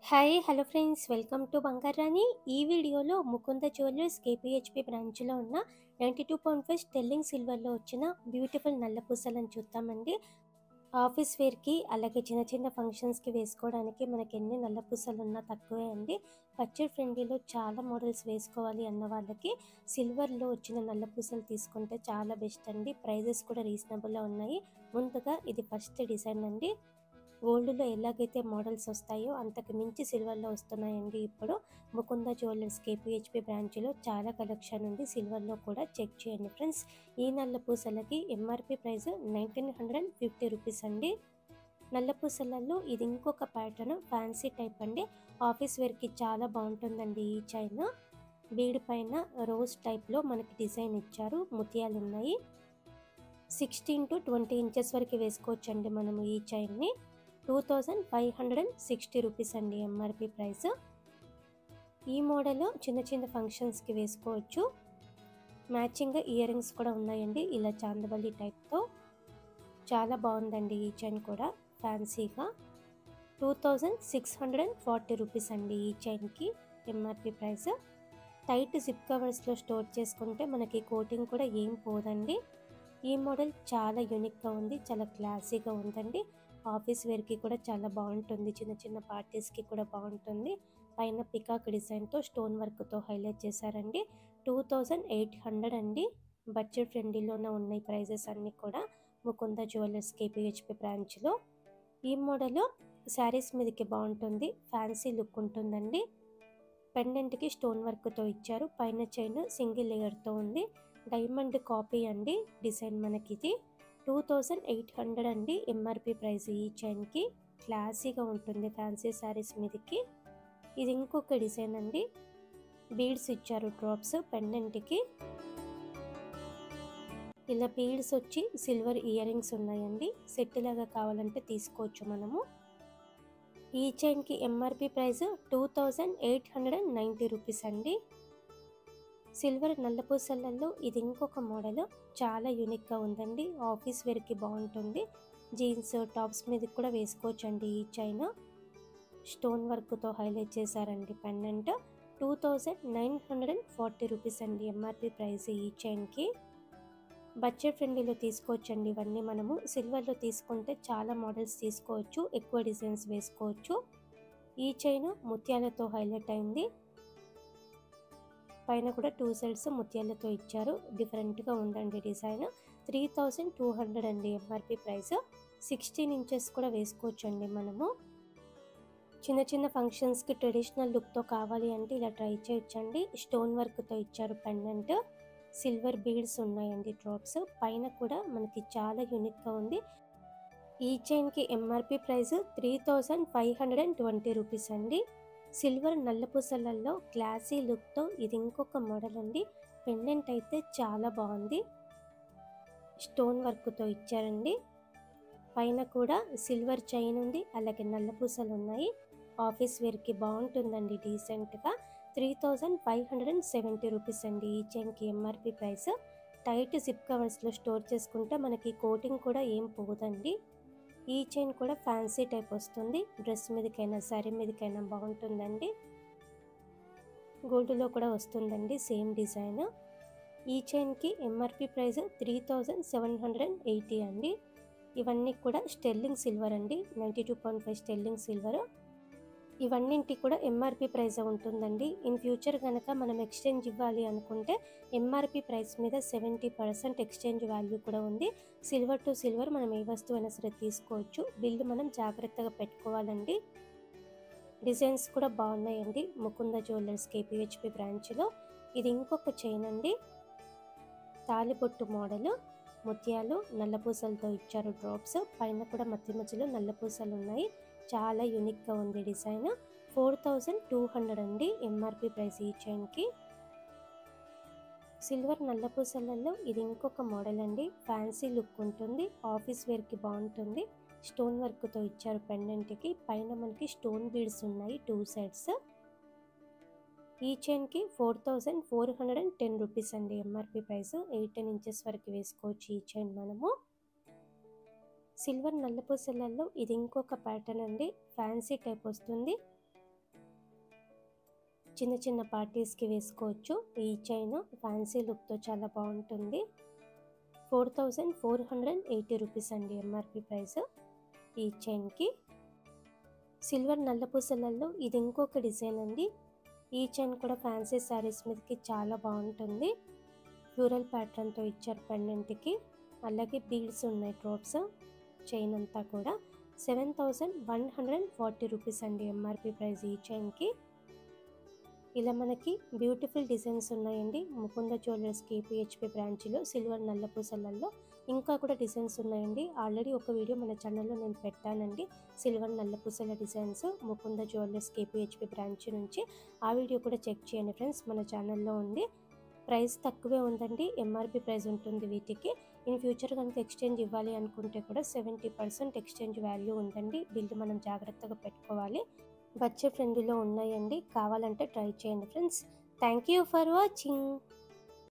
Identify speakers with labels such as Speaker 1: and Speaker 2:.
Speaker 1: Hi hello friends, welcome to Bangarani. ఈ వీడియోలో Mukunda jewellers కేపీహెచ్పి బ్రాంచ్లో ఉన్న 92.5 స్టెర్లింగ్ సిల్వర్లో వచ్చిన బ్యూటిఫుల్ నల్ల పూసలను చూద్దామండి. ఆఫీస్ వేర్కి అలాగే చిన్న చిన్న ఫంక్షన్స్కి వేసుకోవడానికి మనకి ఎన్ని నల్ల పూసలు ఉన్నా తక్కువే అండి. బడ్జెట్ ఫ్రెండ్లీలో చాలా మోడల్స్ వేసుకోవాలి అన్న వాళ్ళకి సిల్వర్లో వచ్చిన నల్ల పూసలు తీసుకుంటే చాలా బెస్ట్ అండి. ప్రైజెస్ కూడా రీజనబుల్గా ఉన్నాయి. ముందుగా ఇది ఫస్ట్ డిజైన్ అండి. గోల్డ్లో ఎలాగైతే మోడల్స్ వస్తాయో అంతకు మించి సిల్వర్లో వస్తున్నాయండి. ఇప్పుడు ముకుంద జ్యువెలర్స్ కేపీహెచ్పి బ్రాంచ్లో చాలా కలెక్షన్ ఉంది. సిల్వర్లో కూడా చెక్ చేయండి ఫ్రెండ్స్. ఈ నల్ల పూసలకి ఎంఆర్పి ప్రైస్ 1950 రూపీస్ అండి. నల్ల పూసలలో ఇది ఇంకొక ప్యాటర్న్, ఫ్యాన్సీ టైప్ అండి. ఆఫీస్ వేర్కి చాలా బాగుంటుందండి. ఈ చైన్ బీడ్ పైన రోజ్ టైప్లో మనకి డిజైన్ ఇచ్చారు. ముత్యాలు ఉన్నాయి. 16 to 20 ఇంచెస్ వరకు వేసుకోవచ్చండి మనము ఈ చైన్ని. 2560 రూపీస్ అండి ఎంఆర్పి ప్రైస్. ఈ మోడల్ చిన్న చిన్న ఫంక్షన్స్కి వేసుకోవచ్చు. మ్యాచింగ్ ఇయర్ రింగ్స్ కూడా ఉన్నాయండి, ఇలా చాందబల్లి టైప్తో. చాలా బాగుందండి ఈ చైన్ కూడా ఫ్యాన్సీగా. 2640 రూపీస్ అండి ఈ చైన్కి ఎంఆర్పి ప్రైస్. టైట్ జిప్ కవర్స్లో స్టోర్ చేసుకుంటే మనకి కోటింగ్ కూడా ఏం పోదండి. ఈ మోడల్ చాలా యూనిక్గా ఉంది, చాలా క్లాసీగా ఉందండి. ఆఫీస్ వేర్కి కూడా చాలా బాగుంటుంది, చిన్న చిన్న పార్టీస్కి కూడా బాగుంటుంది. పైన పికాక్ డిజైన్తో స్టోన్ వర్క్తో హైలైట్ చేశారండి. 2800 అండి. బడ్జెట్ ఫ్రెండ్లీలోనే ఉన్నాయి ప్రైజెస్ అన్నీ కూడా ముకుంద జ్యువెలర్స్ కేపీహెచ్పి బ్రాంచ్లో. ఈ మోడల్ శారీస్ మీదకి బాగుంటుంది, ఫ్యాన్సీ లుక్ ఉంటుందండి. పెండెంట్కి స్టోన్ వర్క్తో ఇచ్చారు. పైన చైన్ సింగిల్ లేయర్తో ఉంది. డైమండ్ కాపీ అండి డిజైన్ మనకి ఇది. 2800 అండి ఎంఆర్పి ప్రైస్ ఈ చైన్కి. క్లాసీగా ఉంటుంది ఫ్యాన్సీ శారీస్ మీదకి. ఇది ఇంకొక డిజైన్ అండి. బీడ్స్ ఇచ్చారు డ్రాప్స్ పెండెంట్కి. ఇలా బీడ్స్ వచ్చి సిల్వర్ ఇయర్ రింగ్స్ ఉన్నాయండి. సెట్ లాగా కావాలంటే తీసుకోవచ్చు మనము. ఈ చైన్కి ఎంఆర్పి ప్రైస్ 2890 రూపీస్ అండి. సిల్వర్ నల్ల పూసలలో ఇది ఇంకొక మోడల్, చాలా యూనిక్గా ఉందండి. ఆఫీస్ వేర్కి బాగుంటుంది. జీన్స్ టాప్స్ మీద కూడా వేసుకోవచ్చండి. ఈ చైన్ స్టోన్ వర్క్తో హైలైట్ చేశారండి పెండెంట్. 2940 రూపీస్ అండి ఎంఆర్పి ప్రైస్ ఈ చైన్కి. బడ్జెట్ ఫ్రెండ్లీలో తీసుకోవచ్చండి ఇవన్నీ మనము. సిల్వర్లో తీసుకుంటే చాలా మోడల్స్ తీసుకోవచ్చు, ఎక్కువ డిజైన్స్ వేసుకోవచ్చు. ఈ చైన్ ముత్యాలతో హైలైట్ అయింది. పైన కూడా 2 సైడ్స్ ముత్యాలతో ఇచ్చారు. డిఫరెంట్గా ఉందండి డిజైన్. 3200 అండి ఎంఆర్పి ప్రైస్. 16 ఇంచెస్ కూడా వేసుకోవచ్చండి మనము. చిన్న చిన్న ఫంక్షన్స్కి ట్రెడిషనల్ లుక్తో కావాలి అంటే ఇలా ట్రై చేయొచ్చండి. స్టోన్ వర్క్తో ఇచ్చారు పెండెంట్. సిల్వర్ బీడ్స్ ఉన్నాయండి డ్రాప్స్. పైన కూడా మనకి చాలా యూనిక్గా ఉంది. ఈ చైన్కి ఎంఆర్పి ప్రైస్ 3520 రూపీస్ అండి. సిల్వర్ నల్ల పూసలలో క్లాసీ లుక్తో ఇది ఇంకొక మోడల్ అండి. పెండెంట్ అయితే చాలా బాగుంది, స్టోన్ వర్క్తో ఇచ్చారండి. పైన కూడా సిల్వర్ చైన్ ఉంది, అలాగే నల్ల పూసలు ఉన్నాయి. ఆఫీస్ వేర్కి బాగుంటుందండి డీసెంట్గా. 3570 రూపీస్ అండి ఈ చైన్కి ఎంఆర్పి ప్రైస్. టైట్ జిప్ కవర్స్లో స్టోర్ చేసుకుంటే మనకి కోటింగ్ కూడా ఏం పోదండి. ఈ చైన్ కూడా ఫ్యాన్సీ టైప్ వస్తుంది. డ్రెస్ మీదకైనా శారీ మీదకైనా బాగుంటుందండి. గోల్డ్లో కూడా వస్తుందండి సేమ్ డిజైన్. ఈ చైన్కి ఎంఆర్పి ప్రైస్ 3780 అండి. ఇవన్నీ కూడా స్టెర్లింగ్ సిల్వర్ అండి. 92.5 స్టెర్లింగ్ సిల్వర్. ఇవన్నింటి కూడా ఎంఆర్పి ప్రైస్ ఉంటుందండి. ఇన్ ఫ్యూచర్ కనుక మనం ఎక్స్చేంజ్ ఇవ్వాలి అనుకుంటే ఎంఆర్పి ప్రైస్ మీద 70% ఎక్స్చేంజ్ వాల్యూ కూడా ఉంది. సిల్వర్ టు సిల్వర్ మనం ఏ వస్తువైనా సరే తీసుకోవచ్చు. బిల్లు మనం జాగ్రత్తగా పెట్టుకోవాలండి. డిజైన్స్ కూడా బాగున్నాయండి ముకుంద జ్యువెలర్స్ కేపీహెచ్పి బ్రాంచ్లో. ఇది ఇంకొక చైన్ అండి. తాలిబొట్టు మోడల్, ముత్యాలు నల్ల పూసలతో ఇచ్చారు డ్రాప్స్. పైన కూడా మధ్య మధ్యలో నల్ల పూసలు ఉన్నాయి. చాలా యూనిక్గా ఉంది డిజైన్. 4200 అండి ఎంఆర్పి ప్రైస్ ఈ చైన్కి. సిల్వర్ నల్ల పూసలలో ఇది ఇంకొక మోడల్ అండి. ఫ్యాన్సీ లుక్ ఉంటుంది, ఆఫీస్ వేర్కి బాగుంటుంది. స్టోన్ వర్క్తో ఇచ్చారు పెండెంట్కి. పైన మనకి స్టోన్ బీడ్స్ ఉన్నాయి 2 సైడ్స్. ఈ చైన్కి 4410 రూపీస్ అండి ఎంఆర్పి ప్రైస్. 18 ఇంచెస్ వరకు వేసుకోవచ్చు ఈ చైన్ మనము. సిల్వర్ నల్ల పూసలలో ఇది ఇంకొక ప్యాటర్న్ అండి. ఫ్యాన్సీ టైప్ వస్తుంది. చిన్న చిన్న పార్టీస్కి వేసుకోవచ్చు. ఈ చైన్ ఫ్యాన్సీ లుక్తో చాలా బాగుంటుంది. 4480 రూపీస్ అండి ఎంఆర్పి ప్రైస్ ఈ చైన్కి. సిల్వర్ నల్ల పూసలలో ఇది ఇంకొక డిజైన్ అండి. ఈ చైన్ కూడా ఫ్యాన్సీ శారీస్ మీదకి చాలా బాగుంటుంది. ఫ్లోరల్ ప్యాటర్న్తో ఇచ్చారు పెండెంట్కి. అలాగే బీడ్స్ ఉన్నాయి డ్రాప్స్. చైన్ అంతా కూడా 7140 రూపీస్ అండి ఎంఆర్పి ప్రైస్ ఈ చైన్కి. ఇలా మనకి బ్యూటిఫుల్ డిజైన్స్ ఉన్నాయండి ముకుంద జ్యువెలర్స్ కేపీహెచ్పి బ్రాంచ్లో సిల్వర్ నల్ల పూసలలో. ఇంకా కూడా డిజైన్స్ ఉన్నాయండి. ఆల్రెడీ ఒక వీడియో మన ఛానల్లో నేను పెట్టానండి, సిల్వర్ నల్ల పూసల డిజైన్స్ ముకుంద జ్యువెలర్స్ కేపీహెచ్పి బ్రాంచ్ నుంచి. ఆ వీడియో కూడా చెక్ చేయండి ఫ్రెండ్స్, మన ఛానల్లో ఉంది. ప్రైస్ తక్కువే ఉందండి, ఎంఆర్పి ప్రైస్ ఉంటుంది వీటికి. ఇన్ ఫ్యూచర్ కనుక ఎక్స్చేంజ్ ఇవ్వాలి అనుకుంటే కూడా 70% ఎక్స్చేంజ్ వాల్యూ ఉందండి. బిల్లు మనం జాగ్రత్తగా పెట్టుకోవాలి. బడ్జెట్ ఫ్రెండ్లీలో ఉన్నాయండి, కావాలంటే ట్రై చేయండి friends. Thank you for watching.